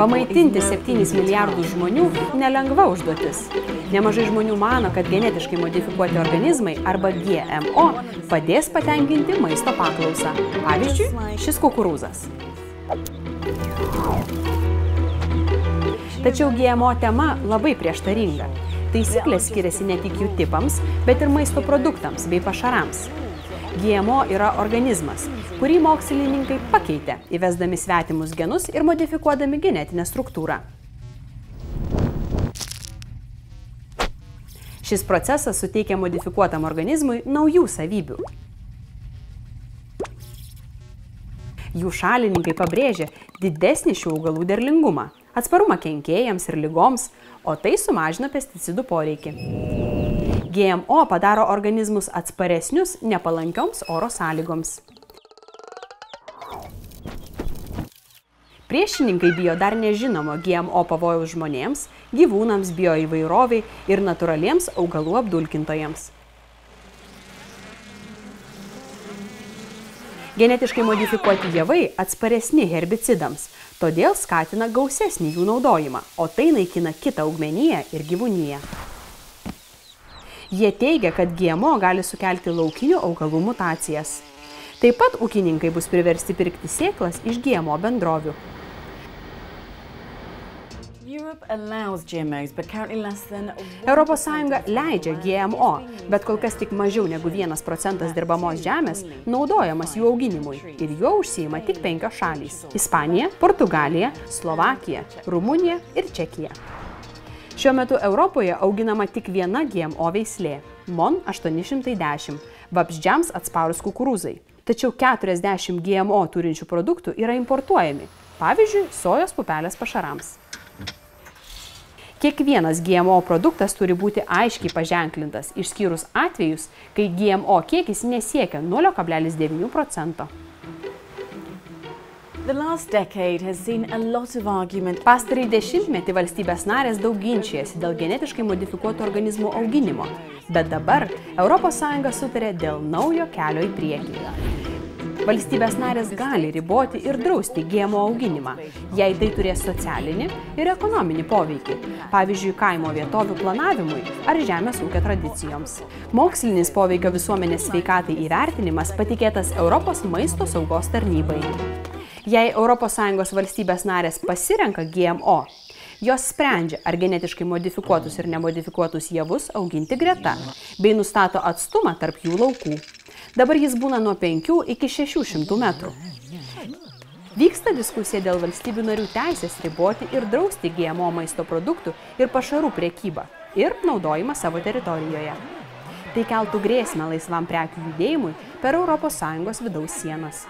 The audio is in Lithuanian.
Pamaitinti 7 milijardus žmonių nelengva užduotis. Nemažai žmonių mano, kad genetiškai modifikuoti organizmai arba GMO padės patenkinti maisto paklausą. Pavyzdžiui, šis kukurūzas. Tačiau GMO tema labai prieštaringa. Taisyklės skiriasi ne tik jų tipams, bet ir maisto produktams bei pašarams. GMO yra organizmas, kurį mokslininkai pakeitė, įvesdami svetimus genus ir modifikuodami genetinę struktūrą. Šis procesas suteikia modifikuotam organizmui naujų savybių. Jų šalininkai pabrėžia didesnį šių augalų derlingumą, atsparumą kenkėjams ir ligoms, o tai sumažina pesticidų poreikį. GMO padaro organizmus atsparesnius nepalankioms oro sąlygoms. Priešininkai bijo dar nežinomo GMO pavojaus žmonėms, gyvūnams, bioįvairoviai ir natūraliems augalų apdulkintojams. Genetiškai modifikuoti javai atsparesni herbicidams, todėl skatina gausesnį jų naudojimą, o tai naikina kitą augmeniją ir gyvūniją. Jie teigia, kad GMO gali sukelti laukinių augalų mutacijas. Taip pat ūkininkai bus priversti pirkti sėklas iš GMO bendrovių. Europos Sąjunga leidžia GMO, bet kol kas tik mažiau negu 1% dirbamos žemės naudojamas jų auginimui ir juo užsiima tik 5 šalys – Ispanija, Portugalija, Slovakija, Rumunija ir Čekija. Šiuo metu Europoje auginama tik viena GMO veislė – MON 810, vabzdžiams atsparūs kukurūzai. Tačiau 40 GMO turinčių produktų yra importuojami, pavyzdžiui, sojos pupelės pašarams. Kiekvienas GMO produktas turi būti aiškiai paženklintas, išskyrus atvejus, kai GMO kiekis nesiekia 0,9%. Pastarąjį dešimtmetį valstybės narės daug ginčijasi dėl genetiškai modifikuotų organizmų auginimo, bet dabar ES sutarė dėl naujo kelio į priekį. Valstybės narės gali riboti ir drausti GMO auginimą, jei tai turės socialinį ir ekonominį poveikį, pavyzdžiui, kaimo vietovių planavimui ar žemės ūkio tradicijoms. Mokslinis poveikio visuomenės sveikatai įvertinimas patikėtas Europos maisto saugos tarnybai. Jei ES valstybės narės pasirenka GMO, jos sprendžia, ar genetiškai modifikuotus ir nemodifikuotus javus auginti greta, bei nustato atstumą tarp jų laukų. Dabar jis būna nuo 5 iki 600 metrų. Vyksta diskusija dėl valstybių narių teisės riboti ir drausti GMO maisto produktų ir pašarų prekybą ir naudojimą savo teritorijoje. Tai keltų grėsmę laisvam prekių judėjimui per ES vidaus sienas.